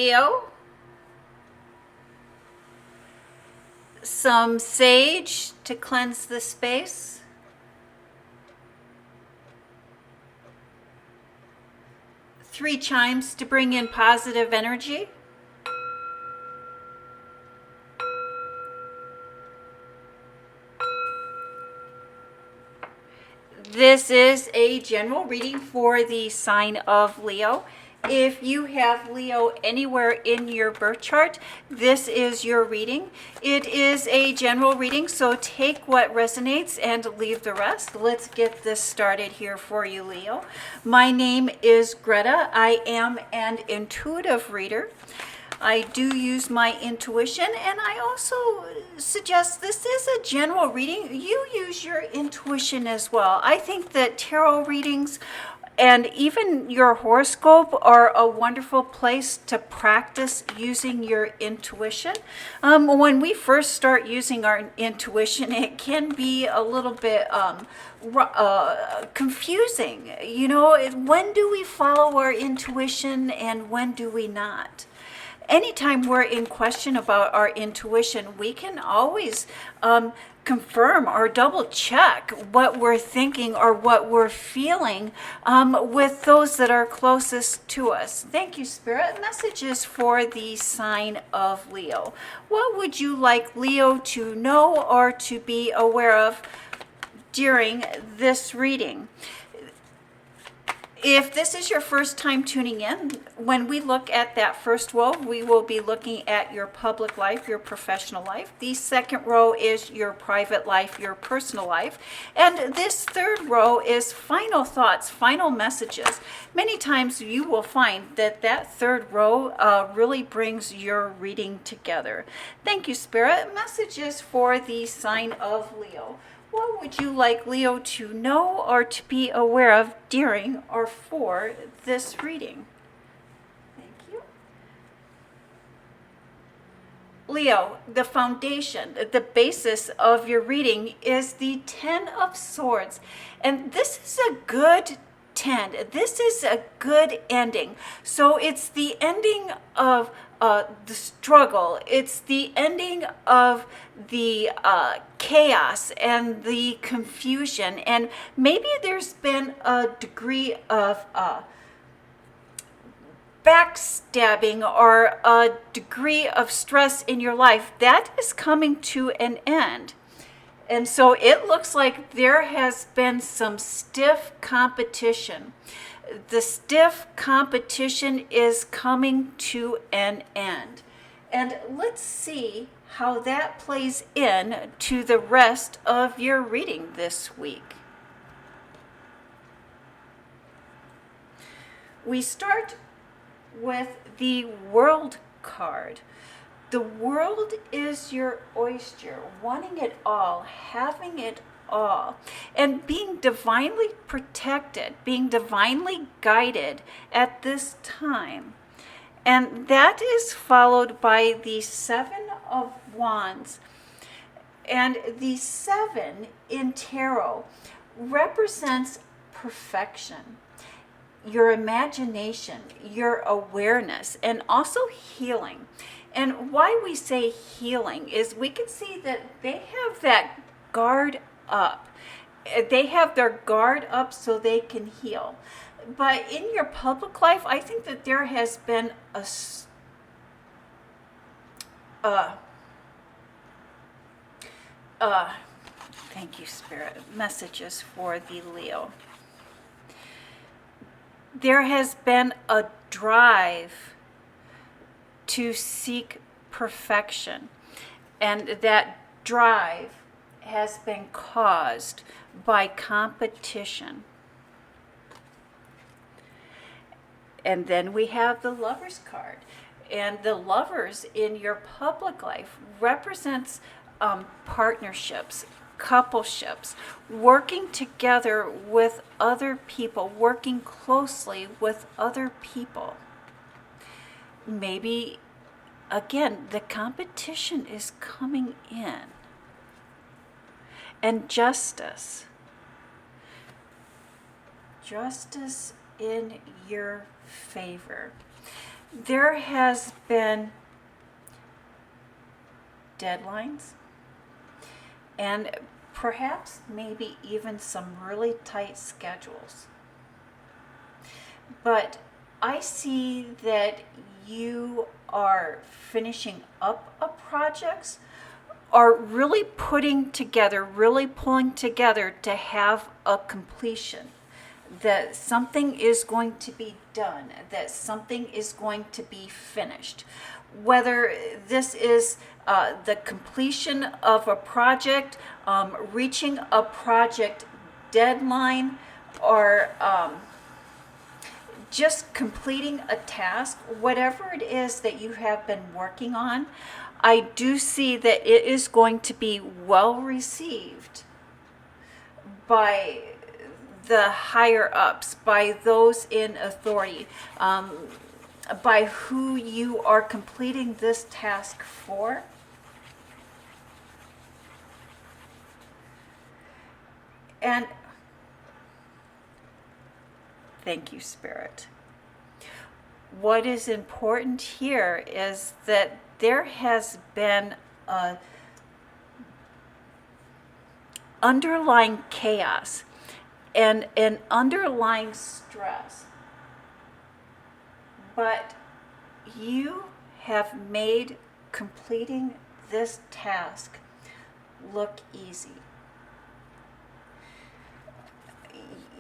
Leo, some sage to cleanse the space, three chimes to bring in positive energy, this is a general reading for the sign of Leo. If you have Leo anywhere in your birth chart, this is your reading. It is a general reading, so take what resonates and leave the rest. Let's get this started here for you, Leo. My name is Greta. I am an intuitive reader. I do use my intuition, and I also suggest this is a general reading. You use your intuition as well. I think that tarot readings and even your horoscope are a wonderful place to practice using your intuition. When we first start using our intuition, it can be a little bit confusing. You know, when do we follow our intuition and when do we not? Anytime we're in question about our intuition, we can always confirm or double check what we're thinking or what we're feeling with those that are closest to us. Thank you, Spirit. Messages for the sign of Leo. What would you like Leo to know or to be aware of during this reading? If this is your first time tuning in, when we look at that first row, we will be looking at your public life, your professional life. The second row is your private life, your personal life. And this third row is final thoughts, final messages. Many times you will find that that third row really brings your reading together. Thank you, Spirit. Messages for the sign of Leo. What would you like Leo to know or to be aware of during or for this reading? Thank you. Leo, the foundation, the basis of your reading is the Ten of Swords. And this is a good 10. This is a good ending. So it's the ending of the struggle. It's the ending of the chaos and the confusion. And maybe there's been a degree of backstabbing or a degree of stress in your life. That is coming to an end. And so it looks like there has been some stiff competition. The stiff competition is coming to an end. And let's see how that plays in to the rest of your reading this week. We start with the World card. The world is your oyster, wanting it all, having it all, and being divinely protected, being divinely guided at this time. And that is followed by the Seven of Wands. And the seven in tarot represents perfection, your imagination, your awareness, and also healing. And why we say healing is we can see that they have that guard up. They have their guard up so they can heal. But in your public life, I think that there has been a thank you, Spirit. Messages for the Leo. There has been a drive to seek perfection, and that drive has been caused by competition. And then we have the Lovers card, and the Lovers in your public life represents partnerships, coupleships, working together with other people, working closely with other people. Maybe, again, the competition is coming in. And justice. Justice in your favor. there has been deadlines and perhaps maybe even some really tight schedules. But I see that you are finishing up a project, are really putting together, really pulling together to have a completion. That something is going to be done, that something is going to be finished. Whether this is the completion of a project, reaching a project deadline, or just completing a task, whatever it is that you have been working on, I do see that it is going to be well received by the higher ups, by those in authority, by who you are completing this task for. And thank you, Spirit. What is important here is that there has been a underlying chaos and an underlying stress, but you have made completing this task look easy.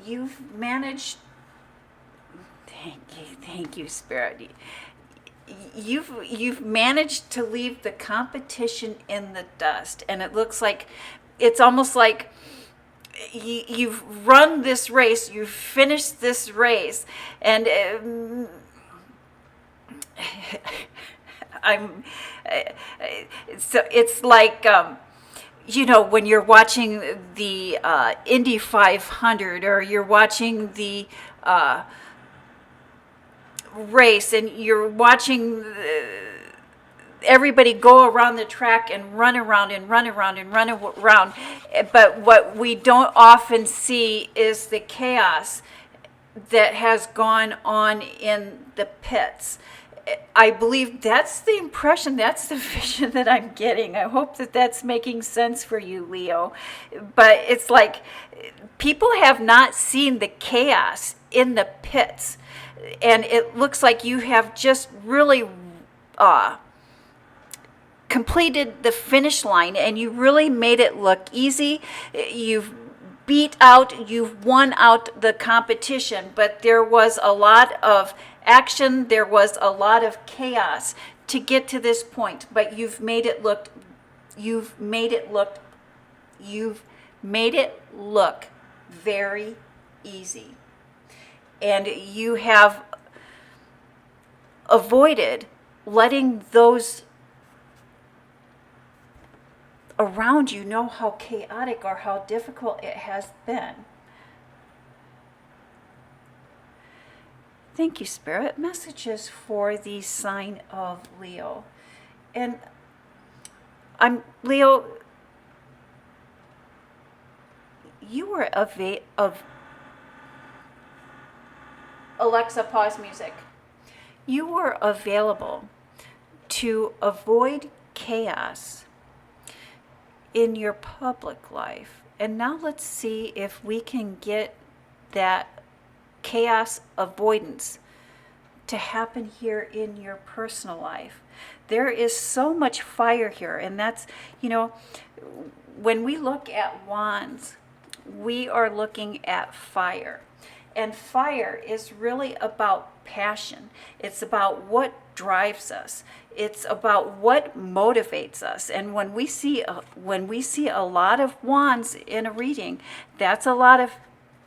You've managed, thank you, Spirit. You've managed to leave the competition in the dust, and it looks like it's almost like you've run this race, you've finished this race, and I'm so it's like when you're watching the Indy 500, or you're watching the race, and you're watching everybody go around the track and run around and run around and run around. But what we don't often see is the chaos that has gone on in the pits. I believe that's the impression, that's the vision that I'm getting. I hope that that's making sense for you, Leo. But it's like people have not seen the chaos in the pits. And it looks like you have just really completed the finish line, and you really made it look easy. You've won out the competition, but there was a lot of action, there was a lot of chaos to get to this point, but you've made it look very easy. And you have avoided letting those around you know how chaotic or how difficult it has been. Thank you, Spirit. Messages for the sign of Leo. And Leo, you were of Alexa, pause music. You were available to avoid chaos in your public life. And now let's see if we can get that chaos avoidance to happen here in your personal life. There is so much fire here, and that's, when we look at wands, we are looking at fire. And fire is really about passion. It's about what drives us. It's about what motivates us. And when we see a lot of wands in a reading, that's a lot of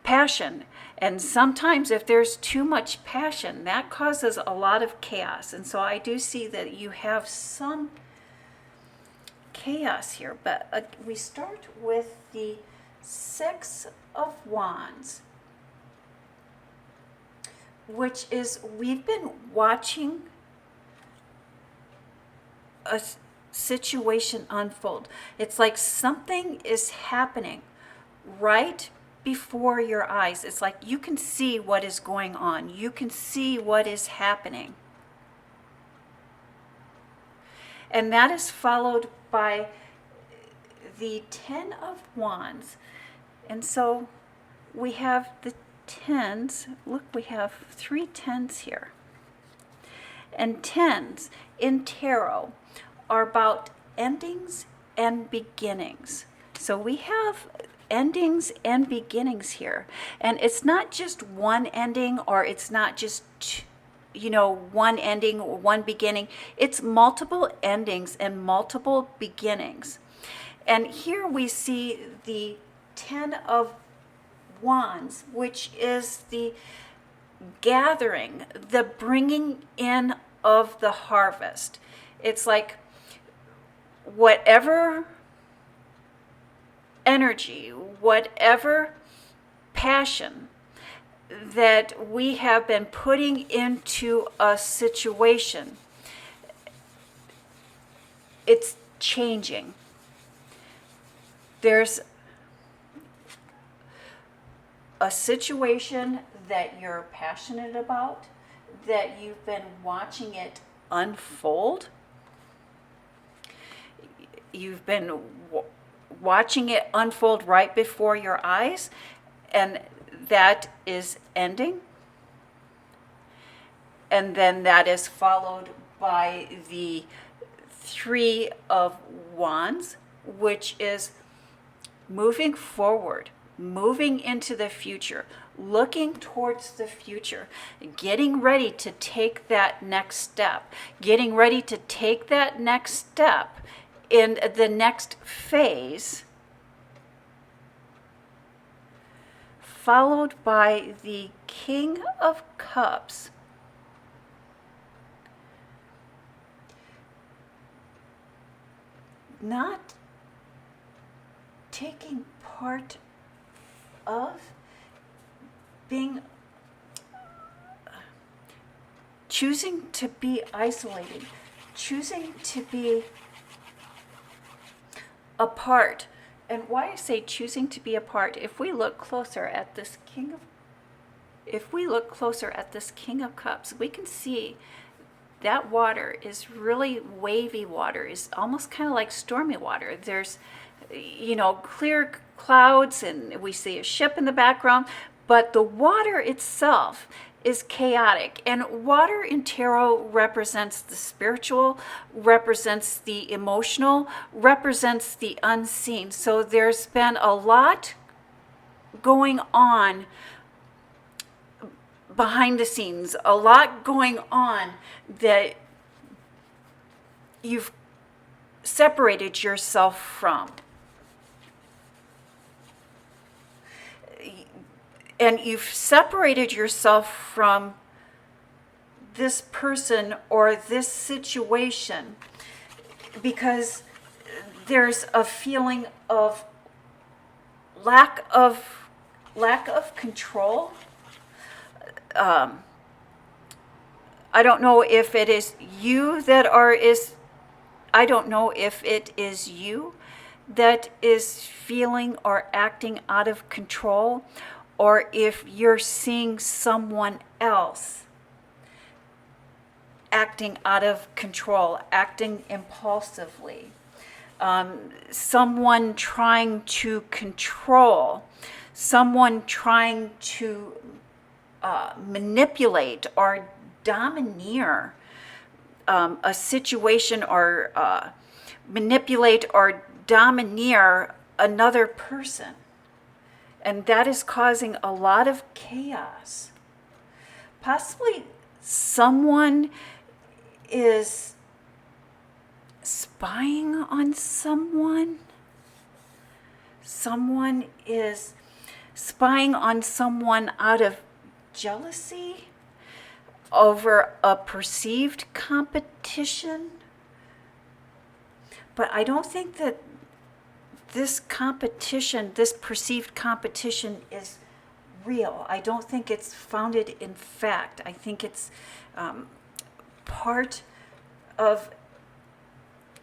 passion. And sometimes if there's too much passion, that causes a lot of chaos. And so I do see that you have some chaos here. But we start with the Six of Wands, which is, we've been watching a situation unfold. It's like something is happening right before your eyes. It's like you can see what is going on. You can see what is happening. And that is followed by the 10 of Wands. And so we have the tens. Look, we have 3 tens here. And tens in tarot are about endings and beginnings. So we have endings and beginnings here. And it's not just one ending, or it's not just, one ending or one beginning. It's multiple endings and multiple beginnings. And here we see the 10 of Wands, which is the gathering, the bringing in of the harvest. It's like whatever energy, whatever passion that we have been putting into a situation, it's changing. There's a situation that you're passionate about, that you've been watching it unfold. You've been watching it unfold right before your eyes, and that is ending. And then that is followed by the 3 of Wands, which is moving forward, moving into the future, looking towards the future, getting ready to take that next step, getting ready to take that next step in the next phase, followed by the King of Cups. Not taking part of, being, choosing to be isolated, choosing to be apart. And why I say choosing to be apart, if we look closer at this King of Cups, we can see that water is really wavy water, is almost kind of like stormy water. There's, clear clouds, and we see a ship in the background, but the water itself is chaotic. And water in tarot represents the spiritual, represents the emotional, represents the unseen. So there's been a lot going on behind the scenes, a lot going on that you've separated yourself from. And you've separated yourself from this person or this situation because there's a feeling of lack of control. I don't know if it is you I don't know if it is you that is feeling or acting out of control, or if you're seeing someone else acting out of control, acting impulsively. Someone trying to control, someone trying to manipulate or domineer a situation, or manipulate or domineer another person. And that is causing a lot of chaos. Possibly someone is spying on someone. Someone is spying on someone out of jealousy over a perceived competition. But I don't think that this competition, this perceived competition, is real. I don't think it's founded in fact. I think it's part of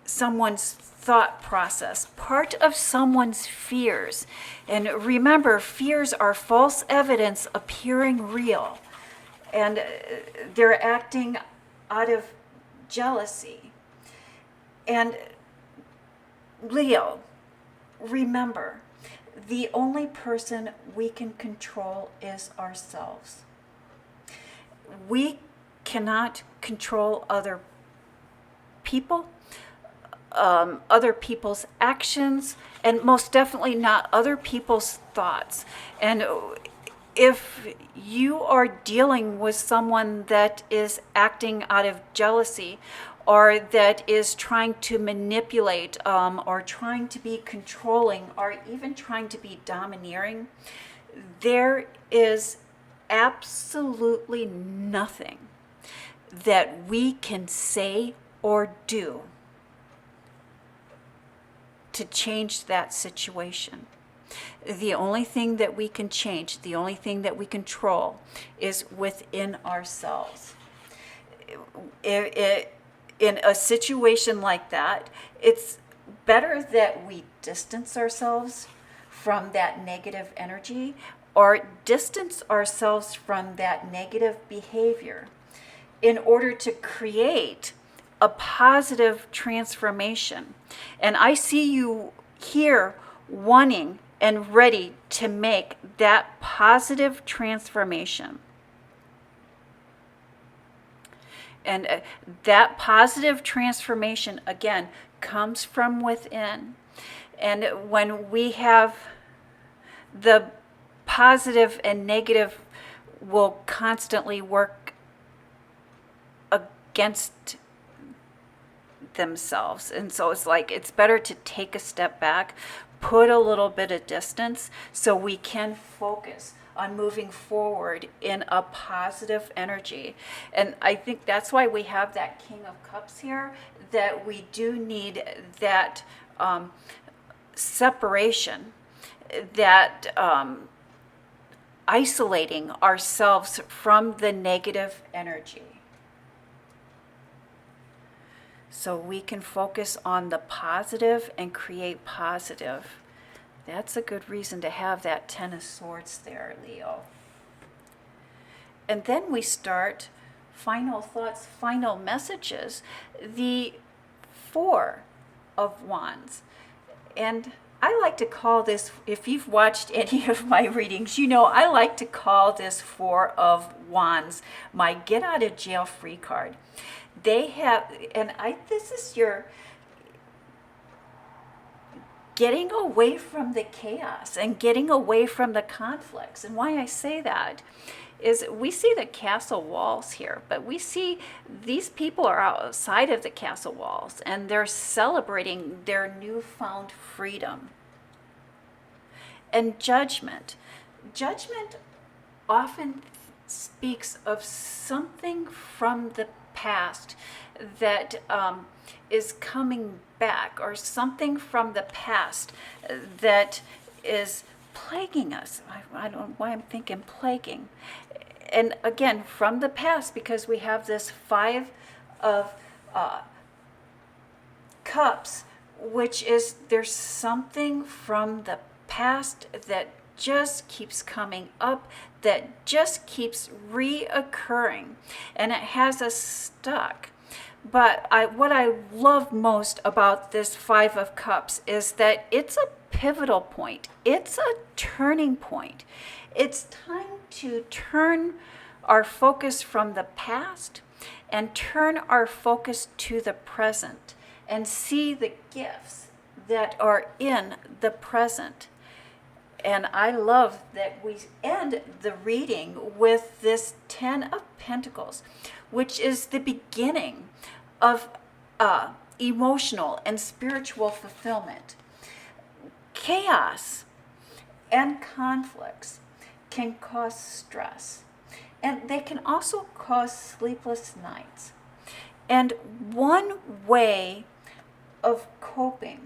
someone's thought process, part of someone's fears. And remember, fears are false evidence appearing real. And they're acting out of jealousy. And Leo, remember, the only person we can control is ourselves. We cannot control other people, other people's actions, and most definitely not other people's thoughts. And if you are dealing with someone that is acting out of jealousy, or that is trying to manipulate, or trying to be controlling, or even trying to be domineering, there is absolutely nothing that we can say or do to change that situation. The only thing that we can change, the only thing that we control, is within ourselves. In a situation like that, it's better that we distance ourselves from that negative energy, or distance ourselves from that negative behavior, in order to create a positive transformation. And I see you here wanting and ready to make that positive transformation. And that positive transformation, again, comes from within. And when we have the positive and negative will constantly work against themselves. And so it's like, it's better to take a step back, put a little bit of distance, so we can focus on moving forward in a positive energy. And I think that's why we have that King of Cups here, that we do need that separation, that isolating ourselves from the negative energy, so we can focus on the positive and create positive. That's a good reason to have that Ten of Swords there, Leo. And then we start final thoughts, final messages, the Four of Wands. And I like to call this, if you've watched any of my readings, you know I like to call this Four of Wands my get out of jail free card. They have, this is your getting away from the chaos and getting away from the conflicts. And why I say that is, we see the castle walls here, but we see these people are outside of the castle walls and they're celebrating their newfound freedom. And judgment. Judgment often speaks of something from the past that is coming back, or something from the past that is plaguing us. I don't know why I'm thinking plaguing. And again, from the past, because we have this Five of Cups, which is, there's something from the past that just keeps coming up, that just keeps reoccurring, and it has us stuck. But what I love most about this Five of Cups is that it's a pivotal point. It's a turning point. It's time to turn our focus from the past and turn our focus to the present and see the gifts that are in the present. And I love that we end the reading with this Ten of Pentacles, which is the beginning of emotional and spiritual fulfillment. Chaos and conflicts can cause stress, and they can also cause sleepless nights. And one way of coping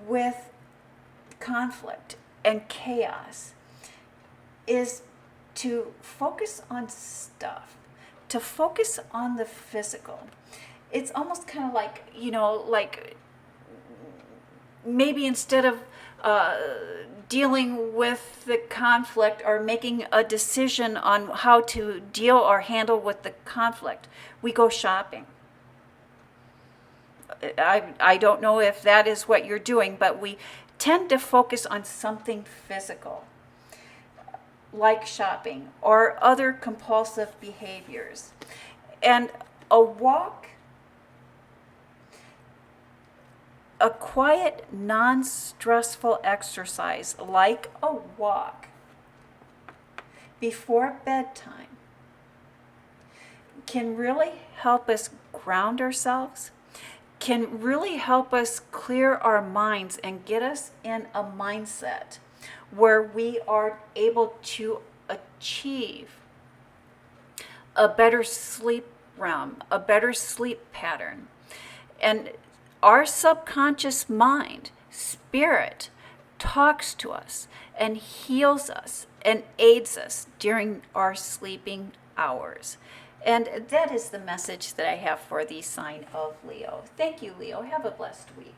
with conflict and chaos is to focus on stuff, to focus on the physical. It's almost kind of like, like maybe instead of dealing with the conflict or making a decision on how to deal or handle with the conflict, we go shopping. I don't know if that is what you're doing, but we tend to focus on something physical, like shopping or other compulsive behaviors. And a walk, a quiet, non-stressful exercise like a walk before bedtime can really help us ground ourselves, can really help us clear our minds and get us in a mindset where we are able to achieve a better sleep realm, a better sleep pattern. And our subconscious mind, spirit, talks to us and heals us and aids us during our sleeping hours. And that is the message that I have for the sign of Leo. Thank you, Leo. Have a blessed week.